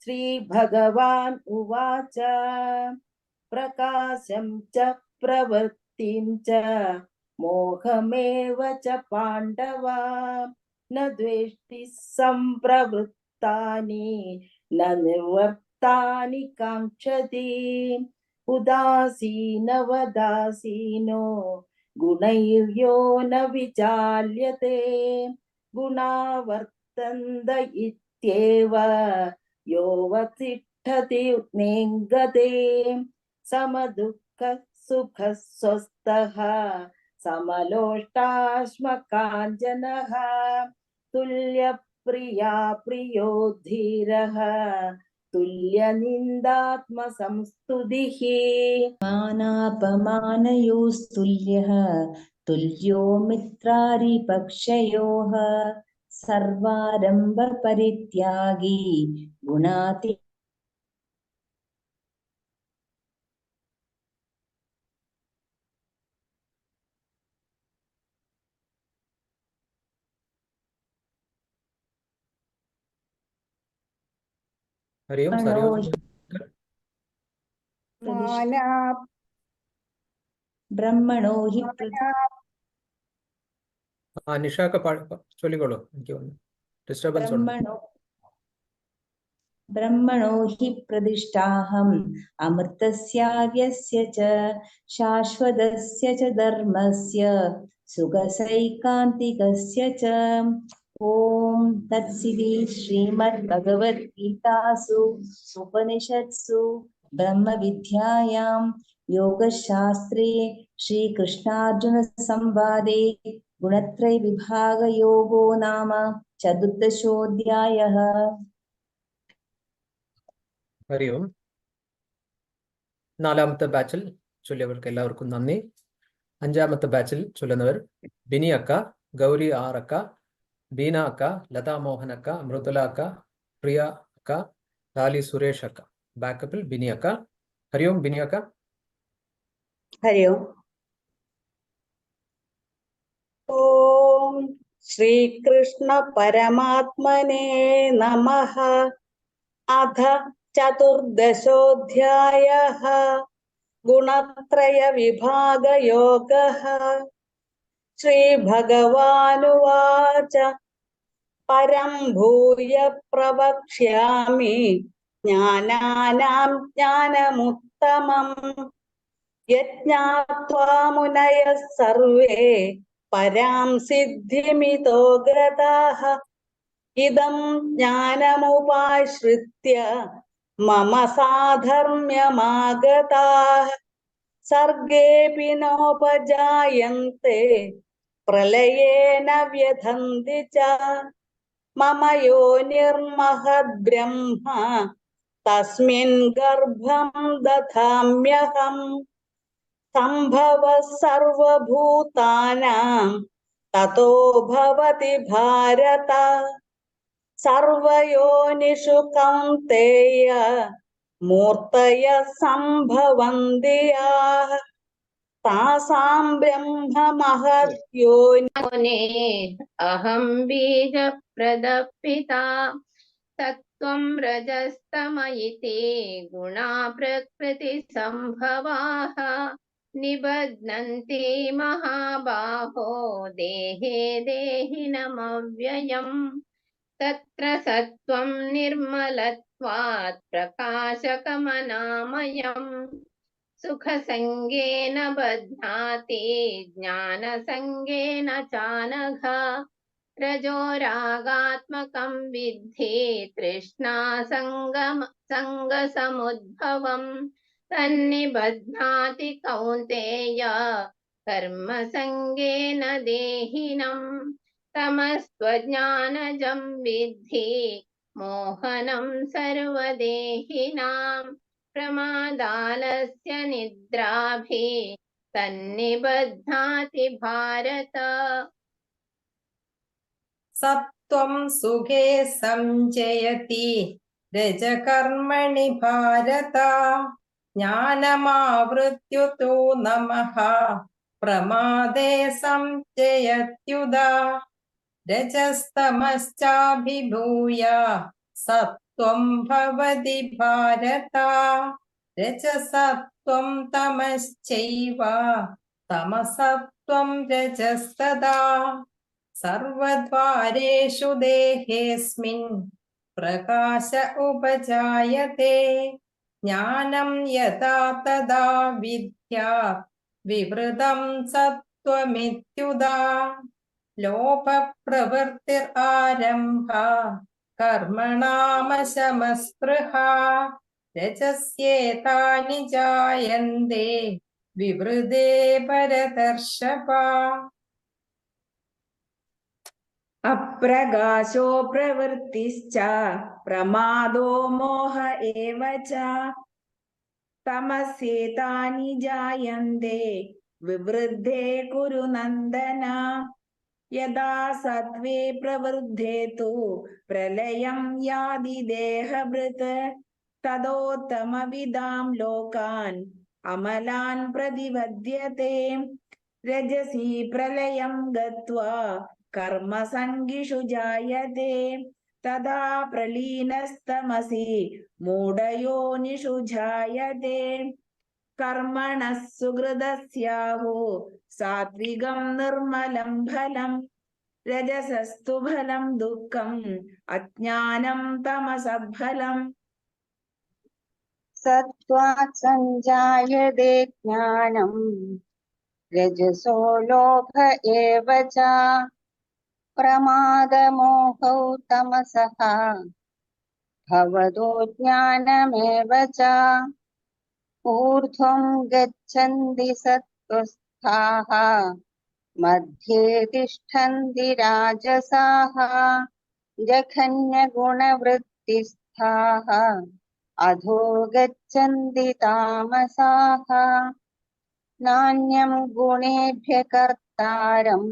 श्रीभगवान् उवाच प्रकाशं च प्रवृत्तिं च मोहमेव च पाण्डवा न द्वेष्टि सम्प्रवृत्तानां न निवर्तानि काङ्क्षति उदासीनवदासीनो गुणैर्यो न विचाल्यते गुणा वर्तन्त इत्येव योऽवतिष्ठति नेङ्गते समदुःख सुख स्वस्थः समलोष्टाश्मकाञ्चनः तुल्यप्रिया प्रियो धीरः तुल्यनिन्दात्मसंस्तुतिः मानापमानयोस्तुल्यः तुल्यो मित्रारिपक्षयोः सर्वारम्भपरित्यागी गुणाति हरि ओम सारी माना ब्रह्मणो हि നിഷാക്ക ചൊല്ലിക്കോളൂ എനിക്ക് ഡിസ്റ്റർബൻസ് ഉണ്ട് ब्रह्मणो हि प्रतिष्ठाहम् अमृतस्याव्यस्य च शाश्वतस्य च धर्मस्य सुखसैकान्तिकस्य च ॐ तत्सिद्धि श्रीमद्भगवद्गीतासु उपनिषत्सु ब्रह्मविद्यायां योगशास्त्रे श्रीकृष्णार्जुनसंवादे गुणत्रयविभागयोगो नाम चतुर्दशोऽध्यायः ഹരി ഓം നാലാമത്തെ ബാച്ചിൽ ചൊല്ലിയവർക്ക് എല്ലാവർക്കും നന്ദി അഞ്ചാമത്തെ ബാച്ചിൽ ചൊല്ലുന്നവർ ബിനി അക്ക ഗൗരി ആർ അക്ക ബീന അക്ക ലതാ മോഹൻ അക്ക മൃദുല അക്ക പ്രിയ അക്ക ലാലി സുരേഷ് അക്ക ബാക്കപ്പിൽ ബിനി അക്ക ഹരി ഓം ബിനി അക്ക ഹരി ഓം ഓം ശ്രീകൃഷ്ണ പരമാത്മനേ നമഃ അധ ചതുർദശോऽധ്യായः ഗുണത്രയവിഭാഗയോഗः ശ്രീഭഗവാനുവാച പരം ഭൂയ പ്രവക്ഷ്യാമി ജ്ഞാനാനാം ജ്ഞാനമുത്തമം യജ്ഞാത്വാ മുനയഃ സർവേ പരാം സിദ്ധിമിതോ ഗതാഃ ഇദം ജ്ഞാനമുപാശ്രിത്യ മമ സാധർമ്മ്യമാഗതാഃ സർഗേപി നോപജായന്തെ പ്രളയേന വ്യഥന്തി ച മമ യോനിർമഹദ് ബ്രഹ്മ തസ്മിൻ ഗർഭം ദധാമ്യഹം സംഭവഃ സർവഭൂതാനാം തതോ ഭവതി ഭാരത സർവയോനിഷു കൗന്തേയ മൂർത്തയഃ സംഭവന്തി യാഃ താസാം ബ്രഹ്മ മഹത് യോനി അഹം ബീജപ്രദപിതാ തത്വം രജസ്തമയിതേ ഗുണാ പ്രകൃതി സംഭവാഃ നിബധ്നന്തി മഹാബാഹോ ദേഹേ ദേഹിനമവ്യയം തത്ര സത്വം നിർമ്മലത്വാത് പ്രകാശകമനാമയം സുഖസംഗേന ബധ്നാതി ജ്ഞാനസംഗേന ചാനഘ രജോരാഗാത്മകം വിദ്ധി തൃഷ്ണാസംഗസമുദ്ഭവം തന്നിബധ്നാതി കൗന്തേയ കർമ്മസംഗേന ദേഹിനം തമസ്ത്വജ്ഞാനജം വിദ്ധി മോഹനം സർവദേഹിനാം പ്രമാദാലസ്യ നിദ്രാഭി തന്നിബധ്നാതി ഭാരത സത്വം സുഖേ സംജയതി രജകർമ്മണി ഭാരത ജ്ഞാനമാവൃത്യ തോ നമഃ പ്രമാദേ സംജയത്യുദ രജസ്തമശ്ചാഭിഭൂയ സത്വം ഭവതി ഭാരത രജസത്വം തമശ്ചൈവ തമസത്വം രജസ്തദാ സർവദ്വാരേഷു ദേഹേസ്മിൻ പ്രകാശ ഉപജായത്തെ ജ്ഞാനം യഥാ തഥാ വിദ്യാ വിവൃതം സത്വമിത്യുദാ ലോഭ പ്രവൃത്തിർ ആരംഭ കർമ്മണാമശമസ്പൃഹ രജസ്യേതാനി ജായന്തെ വിവൃതേ പരദർശപ. അപ്രകാശോ പ്രവൃത്തിശ്ച പ്രമാദോ മോഹ ഏവ ച തമസേതാനി ജായന്തെ വിവൃദ്ധേ കുരു നന്ദന. യഥാ സത്വേ പ്രവൃദ്ധേ തു പ്രളയം യാതി ദേഹഭൃത് തദോത്തമവിദാം ലോകാൻ അമലാൻ പ്രതിപദ്യത്തെ. രജസി പ്രളയം ഗത്വാ കർമ്മസംഗിഷു ജായത്തെ തഥാ പ്രലീനസ്തമസി മൂഢയോനിഷു ജായത്തെ. കർമ്മണഃ സുകൃതസ്യാഹു സാത്വികം നിർമ്മലം ഫലം രജസസ്തു ഫലം ദുഃഖം അജ്ഞാനം തമസഃ ഫലം. സത്വാത് സഞ്ജായതേ ജ്ഞാനം രജസോ ലോഭ ഏവ ച പ്രമാദമോഹൗ തമസഃ ഭവതോ ജ്ഞാനമേവ ച. ഊർധ്വം ഗച്ഛന്തി സത്വസ്ഥാഃ മധ്യേ തിഷ്ഠന്തി രാജസാഃ ജഘന്യഗുണവൃത്തിസ്ഥാഃ അധോ ഗച്ഛന്തി താമസാഃ. നാന്യം ഗുണേഭ്യഃ കർത്താരം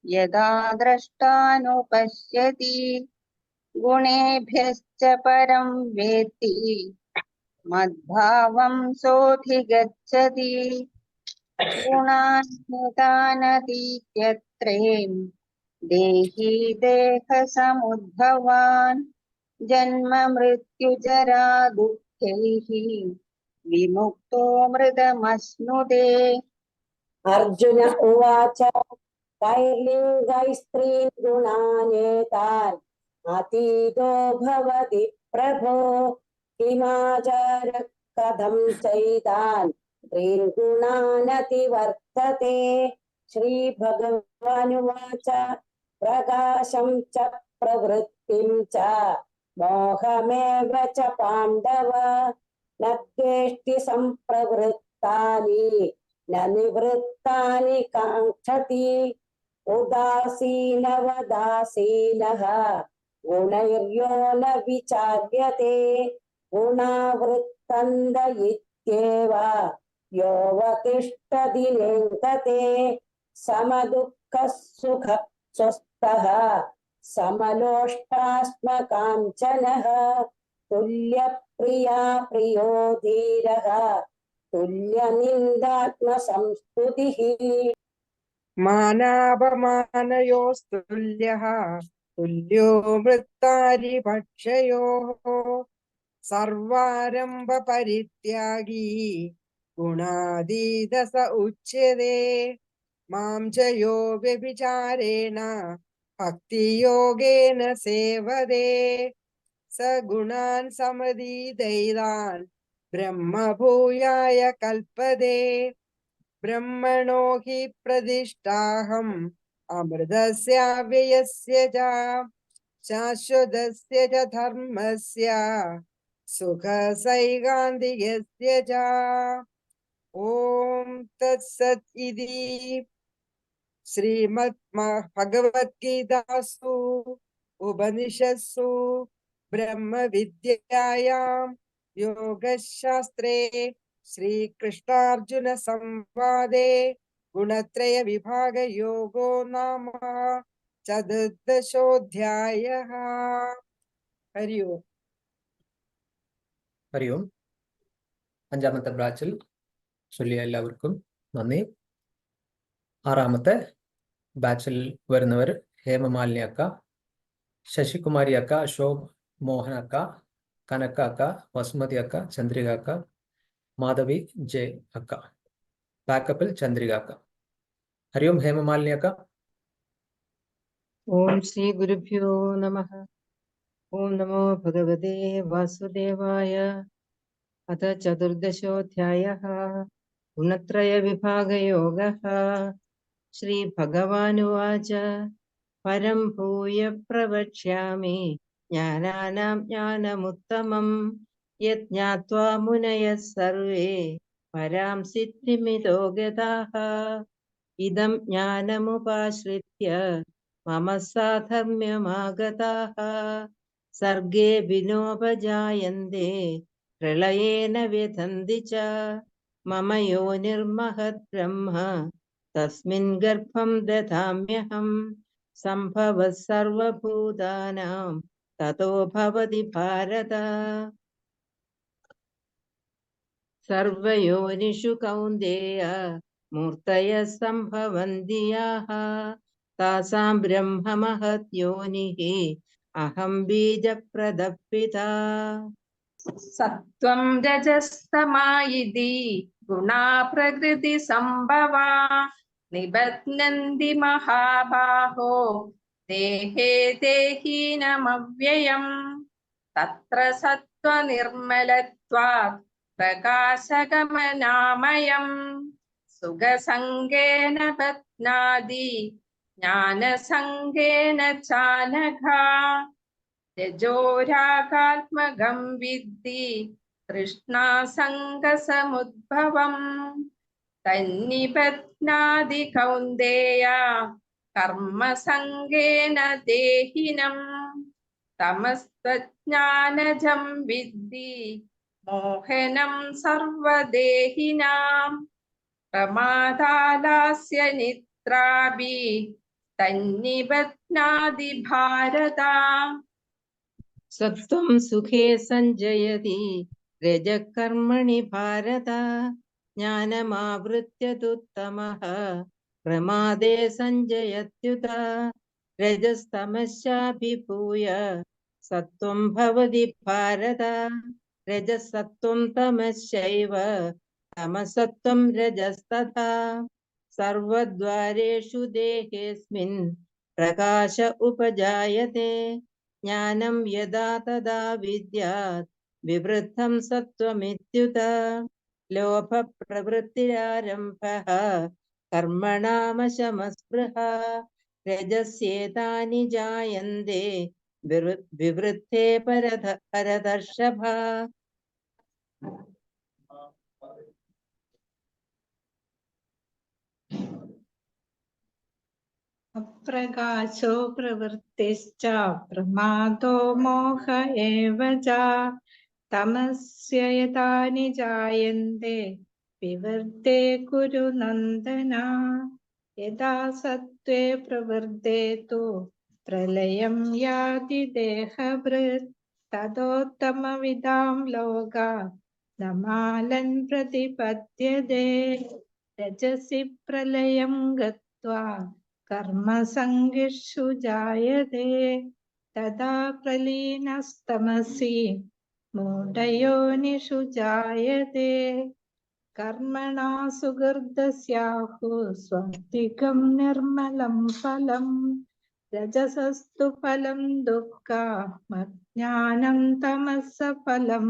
യഥാ ദ്രഷ്ടാനുപശ്യതി ഗുണേഭ്യശ്ച പരം വേത്തി മദ്ഭാവം സോധിഗച്ഛതി. ഗുണാന്യതാനതീത്യത്രേ ദേഹി ദേഹസമുദ്ഭവാൻ ജന്മ മൃത്യുജരാ ദുഃഖൈഃ വിമുക്തോ മൃതമശ്നുതേ. അർജുന ഉവാച കൈർലിംഗൈസ്ത്രീൻ ഗുണാനേതാൻ അതീതോ ഭവതി പ്രഭോ കിമാചാര കഥം ചൈതാൻ ത്രീൻ ഗുണാനതിവർത്തത്തെ. ശ്രീഭഗവാനുവാച പ്രകാശം ച പ്രവൃത്തിം ച മോഹമേവ ച പാണ്ഡവ ന ദ്വേഷ്ടി സംപ്രവൃത്താനി ന നിവൃത്താനി കാംക്ഷതി. ഉദാസീനവദാസീനഃ ഗുണൈര്യോ ന വിചാര്യത്തെ ഗുണവൃത്തന്ത ഇത്യേവ യോവതിഷ്ഠതി നേംഗതേ. സമദുഃഖഃ സുഖഃ സ്വസ്ഥഃ സമലോഷ്ടാസ്മകാഞ്ചനഃ തുല്യപ്രിയാ പ്രിയോ ധീരഃ തുല്യനിന്ദാത്മസംസ്തുതിഃ. മാനാപമാനയോസ്തുല്യഃ തുല്യോ വൃത്താരിപക്ഷയോഃ സർവാരംഭ പരിത്യാഗീ ഗുണാതീത സ ഉച്യതേ. മാം ച യോ വ്യഭിചാരേണ ഭക്തിയോഗേന സേവതേ സ ഗുണാൻ സമതീതൈതാൻ ബ്രഹ്മഭൂയായ കൽപ്പതേ. ബ്രഹ്മണോ ഹി പ്രതിഷ്ഠാഹം അമൃതസ്യാവ്യയസ്യ ച ശാശ്വതസ്യ ച ധർമ്മസ്യ സുഖസൈകാന്തികസ്യ ച. ഓം തത്സത് ഇതി ശ്രീമദ് ഭഗവദ്ഗീതാസു ഉപനിഷത്സു ബ്രഹ്മവിദ്യായാം യോഗശാസ്ത്രേ ശ്രീകൃഷ്ണാർജുന സംവാദേ ഗുണത്രയ വിഭാഗ യോഗോ നാമ ചതുർദശോധ്യായഃ. ഹരി ഓം. ഹരി ഓം. അഞ്ചാമത്തെ ബാച്ചിൽ ചൊല്ലിയ എല്ലാവർക്കും നന്ദി. ആറാമത്തെ ബാച്ചിൽ വരുന്നവർ ഹേമമാലിനി അക്ക, ശശികുമാരി അക്ക, അശോക് മോഹൻ അക്ക, കനക അക്ക, വസുമതി അക്ക, ചന്ദ്രിക അക്ക, മാധവി ജെ അക്ക. ബാക്കപ്പിൽ ചന്ദ്രിക അക്ക. ഹരി ഓം. ഹേമമാലിനി അക്ക. ഓം ശ്രീ ഗുരുഭ്യോ നമഃ. ഓം നമോ ഭഗവതേ വാസുദേവായ. അഥ ചതുർദശോऽധ്യായः. ഗുണത്രയവിഭാഗയോഗः. ശ്രീഭഗവാനുവാച പരം ഭൂയ പ്രവക്ഷ്യാമി ജ്ഞാനാനാം ജ്ഞാനമുത്തമം യജ്ഞാത്വാ മുനയഃ സർവേ പരാം സിദ്ധിമിതോ ഗതാഃ. ഇദം ജ്ഞാനമുപാശ്രിത്യ മമ സാധർമ്മ്യമാഗതാഃ സർഗേ വിനോപജായന്തെ പ്രളയേന വ്യഥന്തി ച. മമ യോനിർമഹത് ബ്രഹ്മ തസ്മിൻ ഗർഭം ദധാമ്യഹം. സംഭവഃ സർവഭൂതാനാം തതോ ഭവതി ഭാരത. സർവയോനിഷു കൗന്ദേയ മൂർത്തയഃ സംഭവന്തി യാഃ താസാം ബ്രഹ്മ മഹത് യോനിഃ അഹം ബീജപ്രദഃ പിതാ. സത്വം രജസ്തമായിതി ഗുണാ പ്രകൃതി സംഭവാ നിബധ്നന്തി മഹാബാഹോ ദേഹേ ദേഹീനമവ്യയം. തത്ര സത്വനിർമ്മലത്വാത് പ്രകാശകമനാമയം സുഖസംഗേന ബധ്നാതി ജ്ഞാനസംഗേന ചാനഘാ. രജോരാഗാത്മകം വിദ്ധി തൃഷ്ണാസംഗസമുദ്ഭവം തന്നിബധ്നാതി കൗന്ദേയ കർമ്മസംഗേന ദേഹിനം. തമസ്തജ്ഞാനജം വിദ്ധി മോഹനം സർവദേഹിനാം. പ്രമാദാലാസ്യ നിദ്രാഭി തന്നിബധ്നാതി ഭാരത. സത്വം സുഖേ സഞ്ജയതി രജഃ കർമ്മണി ഭാരത. ജ്ഞാനമാവൃത്യ തുത്തമഃ പ്രമാദേ സഞ്ജയത്യുത. രജസ്തമശ്ചാഭിഭൂയ സത്വം ഭവതി ഭാരത. രജസത്വം തമശ്ചൈവ തമസത്വം രജസ്തഥാ. സർവദ്വാരേഷു ദേഹേസ്മിൻ പ്രകാശ ഉപജായത്തെ. ജ്ഞാനം യദാ തദാ വിദ്യാത് വിവൃദ്ധം സത്വമിത്യുത. ലോഭപ്രവൃത്തിരാരംഭഃ കർമ്മണാമശമസ്പൃഹ. രജസ്യേതാനി ജായന്തെ വിവൃദ്ധേ പരദർശഭ. അപ്രകാശോ പ്രവൃത്തിശ്ച പ്രമാദോ മോഹ ഏവ ച. തമസ്യ യഥാനി ജായന്തെ വിവൃദ്ധേ കുരു നന്ദന. യഥാ സത്വേ പ്രവൃദ്ധേ തു പ്രളയം യാതി ദേഹഭൃത്. തദോത്തമവിദാം ലോകാ നമാലൻ പ്രതിപദ്യതേ. രജസി പ്രളയം ഗത്വാ കർമ്മസംഗിഷു ജായതേ. തദാ പ്രലീനസ്തമസി മൂഢയോനിഷു ജായതേ. കർമ്മണാ സുഹൃദസ്യാഹു സ്വാധികം നിർമ്മലം ഫലം. രജസസ്തു ഫലം ദുഃഖമജ്ഞാനം തമസ ഫലം.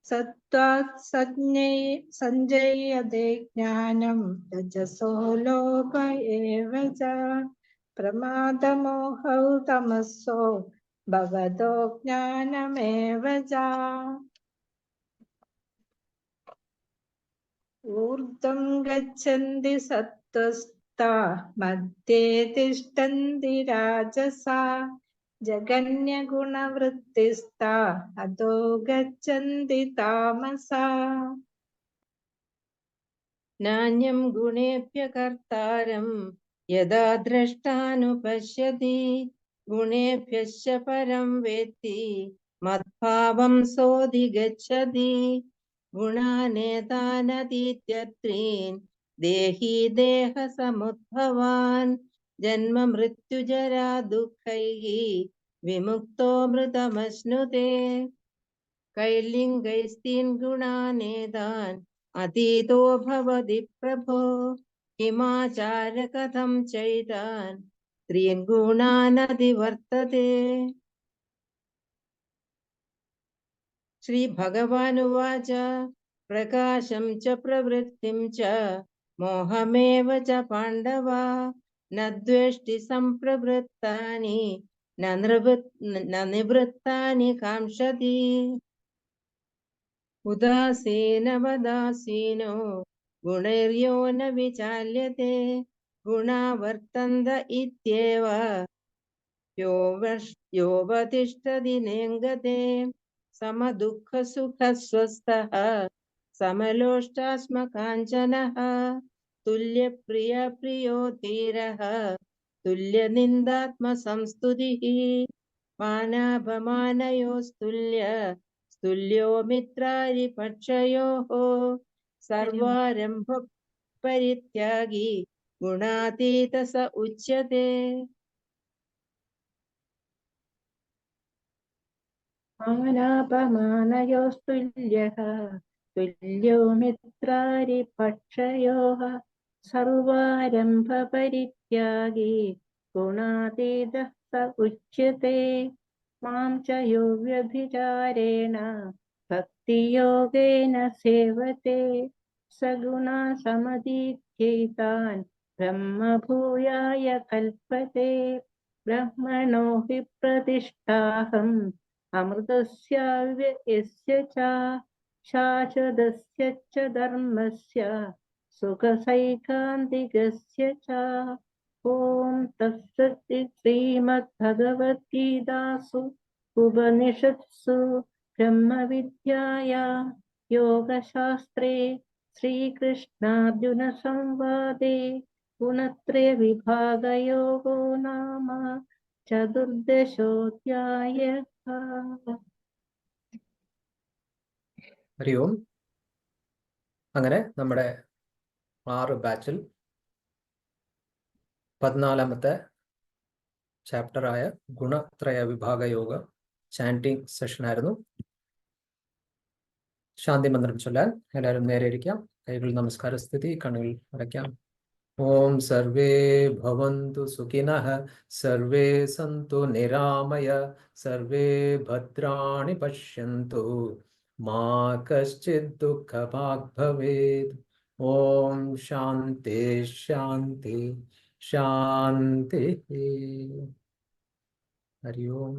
സത്വാത് സഞ്ജയതേ ജ്ഞാനം രജസോ ലോഭ ഏവ ച. പ്രമാദമോഹൗ തമസോ ഭവതോ ജ്ഞാനമേവ ച. ഊർധ്വം ഗച്ഛന്തി സത്വസ്താ മധ്യേ തിഷ്ഠന്തി രാജസാ. ജഗന്യഗുണവൃത്തിസ്താ അധോ ഗച്ഛന്തി താമസാ. നാന്യം ഗുണേഭ്യ കർത്താരം യഥാ ദ്രഷ്ടാനുപശ്യതി. ഗുണേഭ്യശ്ച പരം വേത്തി മദ്ഭാവം സോധിഗച്ഛതി. ഗുണാനേതാനതീത്യത്രീൻ ദേഹി ദേഹസമുദ്ഭവാൻ. ജന്മ മൃത്യുജരാ ദുഃഖൈഃ വിമുക്തോ മൃതമശ്നുതേ. കൈലിംഗൈസ്തീൻ ഗുണാനേതാൻ അതീതോ ഭവതി പ്രഭോ. കിമാചാര കഥം ചൈതാൻ സ്ത്രീൻ ഗുണാനതിവർത്തതേ. श्रीभगवानुवाच प्रकाशं च प्रवृत्तिं च मोहमेव च पाण्डव न द्वेष्टि सम्प्रवृत्तानि न निवृत्तानि काङ्क्षति उदासीनवदासीनो गुणैर्यो न विचाल्यते गुणा वर्तन्त इत्येव योऽवतिष्ठति नेङ्गते समदुःखसुखस्वस्थः समलोष्टास्मकाञ्चनः तुल्यप्रियप्रियो धीरः तुल्यनिन्दात्मसंस्तुतिः मानापमानयोस्तुल्य तुल्यो मित्रारिपक्षयोः सर्वारम्भ परित्यागी गुणातीत स उच्यते मानापमानयोस्तुल्यः तुल्यो मित्रारिपक्षयोः सर्वारम्भपरित्यागी गुणातीतः स उच्यते मां च यो व्यभिचारेण भक्तियोगेन सेवते सगुणा समतीत्यैतान् ब्रह्मभूयाय कल्पते ब्रह्मणो हि प्रतिष्ठाहम् अमृतस्याव्ययस्य च शाश्वतस्य च धर्मस्य सुखसैकान्तिकस्य च ॐ तत्सत् श्रीमद्भगवद्गीतासु उपनिषत्सु ब्रह्मविद्याया योगशास्त्रे श्रीकृष्णार्जुनसंवादे गुणत्रयविभागयोगो नाम चतुर्दशोऽध्यायः ഹരി ഓം. അങ്ങനെ നമ്മുടെ 6 ബാച്ചിൽ 14-ാമത്തെ ചാപ്റ്ററായ ഗുണത്രയ വിഭാഗ യോഗ ചാൻറ്റിങ് സെഷൻ ആയിരുന്നു. ശാന്തി മന്ത്രം ചൊല്ലാൻ എല്ലാവരും നേരെ ഇരിക്കാം. കൈകൾ നമസ്കാര സ്ഥിതി, കണ്ണുകൾ അടയ്ക്കാം. ഓം സർവേ ഭവന്തു സുഖിനഃ സർവേ സന്തു നിരാമയ സർവേ ഭദ്രാണി പശ്യന്തു മാ കശ്ചിത് ദുഃഖഭാഗ് ഭവേത്. ഓം ശാന്തി ശാന്തി ശാന്തി. ഹരി ഓം.